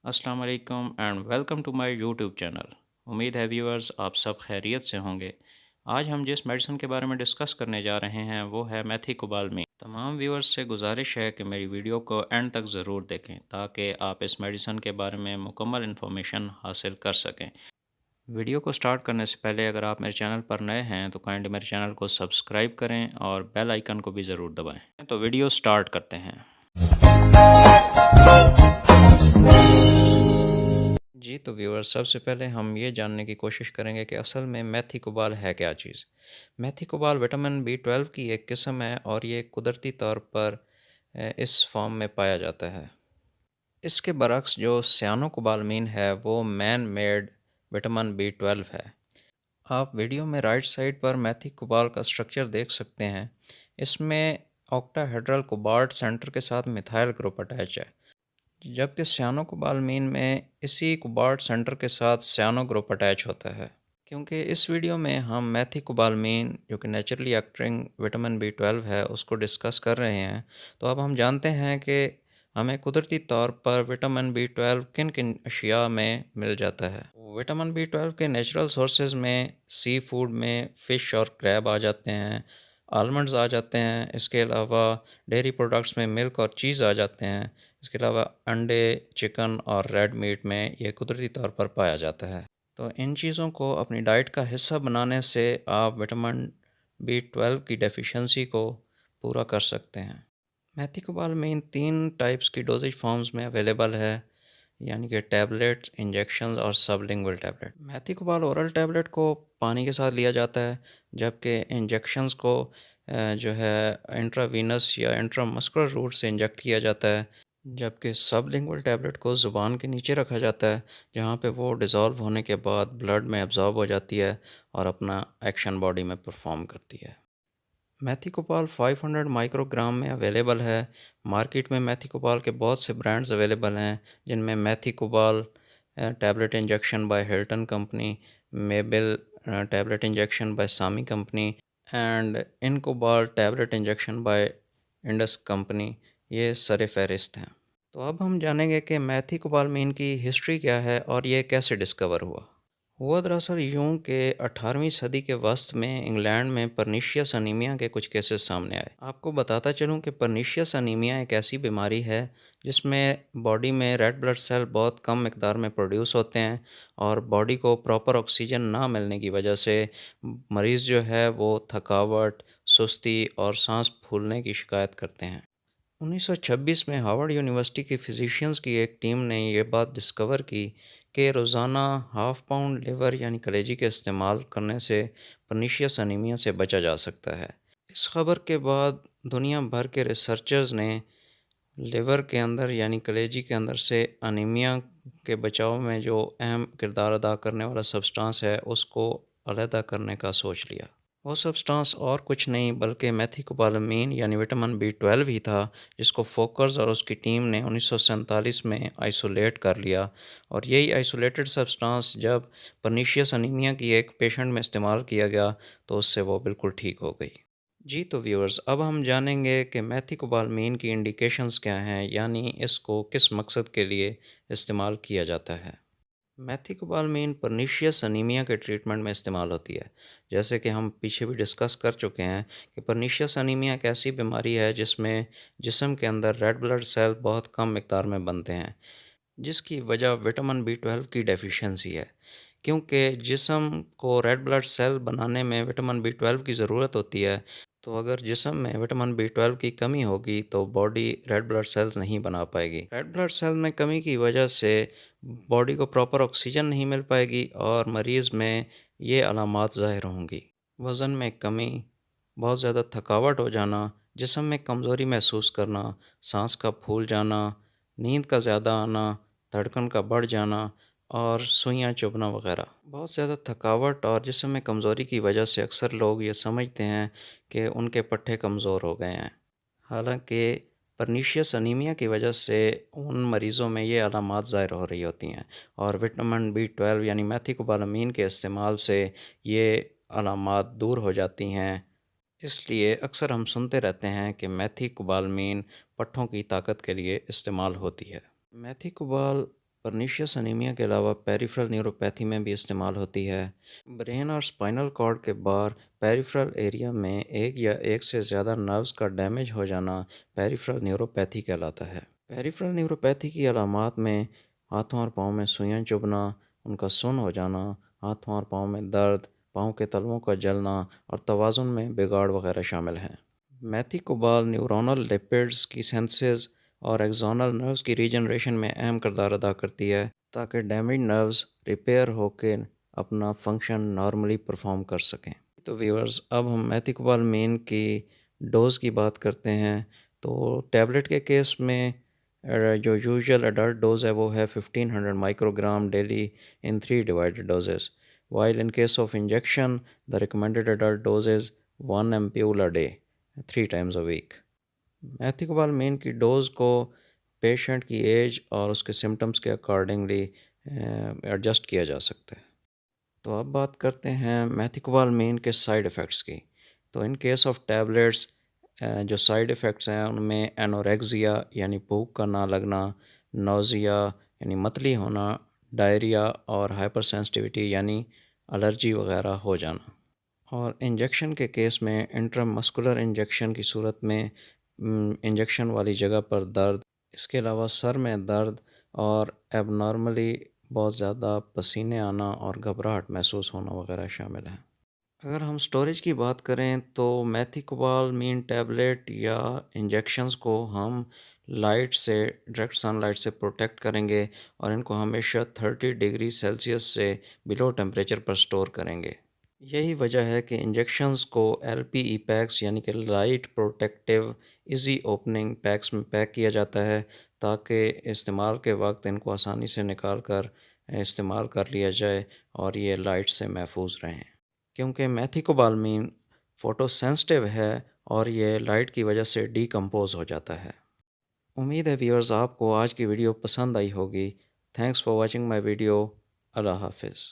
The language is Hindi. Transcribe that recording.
अस्सलाम वालेकुम and welcome to my YouTube channel. उम्मीद है व्यूअर्स आप सब खैरियत से होंगे। आज हम जिस मेडिसिन के बारे में डिस्कस करने जा रहे हैं वो है मेथिकोबालमीन। तमाम व्यूअर्स से गुजारिश है कि मेरी वीडियो को एंड तक ज़रूर देखें ताकि आप इस मेडिसिन के बारे में मुकम्मल इन्फॉर्मेशन हासिल कर सकें। वीडियो को स्टार्ट करने से पहले अगर आप मेरे चैनल पर नए हैं तो काइंडली मेरे चैनल को सब्सक्राइब करें और बेल आइकन को भी ज़रूर दबाएं। तो वीडियो स्टार्ट करते हैं। जी तो व्यूअर्स, सबसे पहले हम ये जानने की कोशिश करेंगे कि असल में मेथिकोबाल है क्या चीज़। मेथिकोबाल विटामिन बी 12 की एक किस्म है और ये कुदरती तौर पर इस फॉर्म में पाया जाता है। इसके बरक्स जो सियानोकोबालमीन है वो मैन मेड विटामिन बी 12 है। आप वीडियो में राइट साइड पर मेथिकोबाल का स्ट्रक्चर देख सकते हैं। इसमें ऑक्टाहेड्रल कोबाल्ट सेंटर के साथ मिथाइल ग्रुप अटैच है, जबकि सियानोकोबालमीन में इसी कोबाल्ट सेंटर के साथ सियानो ग्रुप अटैच होता है। क्योंकि इस वीडियो में हम मेथिकोबालमीन जो कि नेचुरली एक्टिंग विटामिन बी 12 है उसको डिस्कस कर रहे हैं, तो अब हम जानते हैं कि हमें कुदरती तौर पर विटामिन बी 12 किन किन अशिया में मिल जाता है। विटामिन बी 12 के नेचुरल सोर्सेज में सी फूड में फ़िश और क्रैब आ जाते हैं, आलमंड्स आ जाते हैं। इसके अलावा डेयरी प्रोडक्ट्स में मिल्क और चीज़ आ जाते हैं। इसके अलावा अंडे, चिकन और रेड मीट में ये कुदरती तौर पर पाया जाता है। तो इन चीज़ों को अपनी डाइट का हिस्सा बनाने से आप विटामिन बी 12 की डेफिशिएंसी को पूरा कर सकते हैं। मेथिकोबालमीन 3 टाइप्स की डोजेज फॉर्म्स में अवेलेबल है, यानी कि टैबलेट्स, इंजेक्शंस और सबलिंगुअल टैबलेट। मेथिकोबाल ओरल टैबलेट को पानी के साथ लिया जाता है, जबकि इंजेक्शंस को जो है इंट्रावीनस या इंट्रामस्कुलर रूट से इंजेक्ट किया जाता है, जबकि सबलिंगुअल टैबलेट को ज़ुबान के नीचे रखा जाता है, जहाँ पे वो डिज़ोल्व होने के बाद ब्लड में एब्जॉर्ब हो जाती है और अपना एक्शन बॉडी में परफॉर्म करती है। मेथिकोपाल 500 माइक्रोग्राम में अवेलेबल है। मार्केट में मेथिकोपाल के बहुत से ब्रांड्स अवेलेबल हैं, जिनमें मेथिकोपाल tablet injection by Hilton company, मेबेल tablet injection by Sami company and इनकोबाल tablet injection by Indus company, ये सरे फहरिस्त हैं। तो अब हम जानेंगे कि मेथिकोबालमीन की हिस्ट्री क्या है और ये कैसे डिस्कवर हुआ दरअसल यूं कि 18वीं सदी के वस्त में इंग्लैंड में परनीशियस अनीमिया के कुछ केसेस सामने आए। आपको बताता चलूं कि परनीशियस अनीमिया एक ऐसी बीमारी है जिसमें बॉडी में रेड ब्लड सेल बहुत कम मिकदार में प्रोड्यूस होते हैं और बॉडी को प्रॉपर ऑक्सीजन ना मिलने की वजह से मरीज़ जो है वो थकावट, सुस्ती और सांस फूलने की शिकायत करते हैं। 1926 में हार्वर्ड यूनिवर्सिटी की फिजिशियंस की एक टीम ने ये बात डिस्कवर की कि रोज़ाना हाफ पाउंड लिवर यानी कलेजी के इस्तेमाल करने से पर्नीशियस अनीमिया से बचा जा सकता है। इस खबर के बाद दुनिया भर के रिसर्चर्स ने लिवर के अंदर यानी कलेजी के अंदर से अनीमिया के बचाव में जो अहम किरदार अदा करने वाला सब्सटेंस है उसको अलहदा करने का सोच लिया। वो सब्सटेंस और कुछ नहीं बल्कि मेथिकोबालामीन यानी विटामिन बी 12 ही था, जिसको फोकर्स और उसकी टीम ने 1947 में आइसोलेट कर लिया। और यही आइसोलेटेड सब्सटेंस जब पर्नीशियस अनीमिया की एक पेशेंट में इस्तेमाल किया गया तो उससे वो बिल्कुल ठीक हो गई। जी तो व्यूअर्स, अब हम जानेंगे कि मेथिकोबालमीन की इंडिकेशंस क्या हैं, यानी इसको किस मकसद के लिए इस्तेमाल किया जाता है। मेथिकोबालमीन पर्नीशियस अनीमिया के ट्रीटमेंट में इस्तेमाल होती है। जैसे कि हम पीछे भी डिस्कस कर चुके हैं कि पर्नीशियस अनीमिया एक ऐसी बीमारी है जिसमें जिस्म के अंदर रेड ब्लड सेल बहुत कम मिकदार में बनते हैं, जिसकी वजह विटामिन बी 12 की डेफिशिएंसी है। क्योंकि जिस्म को रेड ब्लड सेल बनाने में विटामिन बी 12 की ज़रूरत होती है, तो अगर जिस्म में विटामिन बी 12 की कमी होगी तो बॉडी रेड ब्लड सेल्स नहीं बना पाएगी। रेड ब्लड सेल में कमी की वजह से बॉडी को प्रॉपर ऑक्सीजन नहीं मिल पाएगी और मरीज़ में ये अलामात ज़ाहिर होंगी। वज़न में कमी, बहुत ज़्यादा थकावट हो जाना, जिस्म में कमज़ोरी महसूस करना, सांस का फूल जाना, नींद का ज़्यादा आना, धड़कन का बढ़ जाना और सुइयाँ चुभना वगैरह। बहुत ज़्यादा थकावट और जिस्म में कमज़ोरी की वजह से अक्सर लोग ये समझते हैं कि उनके पट्टे कमज़ोर हो गए हैं। हालांकि पर्नीशियस अनीमिया की वजह से उन मरीज़ों में ये अलामात ज़ाहिर हो रही होती हैं और विटामिन बी 12 यानी मेथिकोबालामीन के इस्तेमाल से ये अलामात दूर हो जाती हैं। इसलिए अक्सर हम सुनते रहते हैं कि मेथिकोबालमीन पट्ठों की ताकत के लिए इस्तेमाल होती है। मेथिकोबाल परनीशियस अनीमिया के अलावा पेरिफेरल न्यूरोपैथी में भी इस्तेमाल होती है। ब्रेन और स्पाइनल कॉर्ड के बाहर पेरिफेरल एरिया में एक या एक से ज़्यादा नर्व्स का डैमेज हो जाना पेरिफेरल न्यूरोपैथी कहलाता है। पेरिफेरल न्यूरोपैथी की अलामात में हाथों और पाँव में सुइयां चुभना, उनका सुन्न हो जाना, हाथों और पाँव में दर्द, पाँव के तलवों का जलना और तवाज़ुन में बिगाड़ वगैरह शामिल हैं। मैथिकोबाल न्यूरोनल लिपिड्स की सिंथेसिस और एक्सोनल नर्व्स की रीजनरेशन में अहम किरदार अदा करती है ताकि डैमेज नर्व्स रिपेयर होकर अपना फंक्शन नॉर्मली परफॉर्म कर सकें। तो व्यूअर्स, अब हम मैथिकोबालमीन की डोज़ की बात करते हैं। तो टैबलेट के केस में जो यूजुअल अडल्ट डोज है वो है 1500 microgram daily in 3 divided doses, while in case of injection the recommended adult dose is 1 ampule a day 3 times a week। मैथिकोबालमीन की डोज़ को पेशेंट की एज और उसके सिम्टम्स के अकॉर्डिंगली एडजस्ट किया जा सकता है। तो अब बात करते हैं मैथिकोबालमीन के साइड इफ़ेक्ट्स की। तो इन केस ऑफ टैबलेट्स जो साइड इफ़ेक्ट्स हैं उनमें एनोरेक्सिया यानी भूख का ना लगना, नौज़िया यानी मतली होना, डायरिया और हाइपर सेंसिटिविटी यानी एलर्जी वगैरह हो जाना। और इंजेक्शन के केस में इंट्रामस्कुलर इंजेक्शन की सूरत में इंजेक्शन वाली जगह पर दर्द, इसके अलावा सर में दर्द और एबनॉर्मली बहुत ज़्यादा पसीने आना और घबराहट महसूस होना वगैरह शामिल हैं। अगर हम स्टोरेज की बात करें तो मैथिकोबालमीन टैबलेट या इंजेक्शंस को हम लाइट से, डायरेक्ट सनलाइट से प्रोटेक्ट करेंगे और इनको हमेशा 30 डिग्री सेल्सियस से बिलो टेम्परेचर पर स्टोर करेंगे। यही वजह है कि इंजेक्शंस को LPE पैक्स यानी कि light protective easy opening PACS में पैक किया जाता है ताकि इस्तेमाल के वक्त इनको आसानी से निकाल कर इस्तेमाल कर लिया जाए और ये लाइट से महफूज रहें। क्योंकि मैथिकोबालमीन फ़ोटोसेंसिटिव है और ये लाइट की वजह से डीकम्पोज़ हो जाता है। उम्मीद है व्यूअर्स आपको आज की वीडियो पसंद आई होगी। Thanks for watching my video. Allah हाफ़िज़।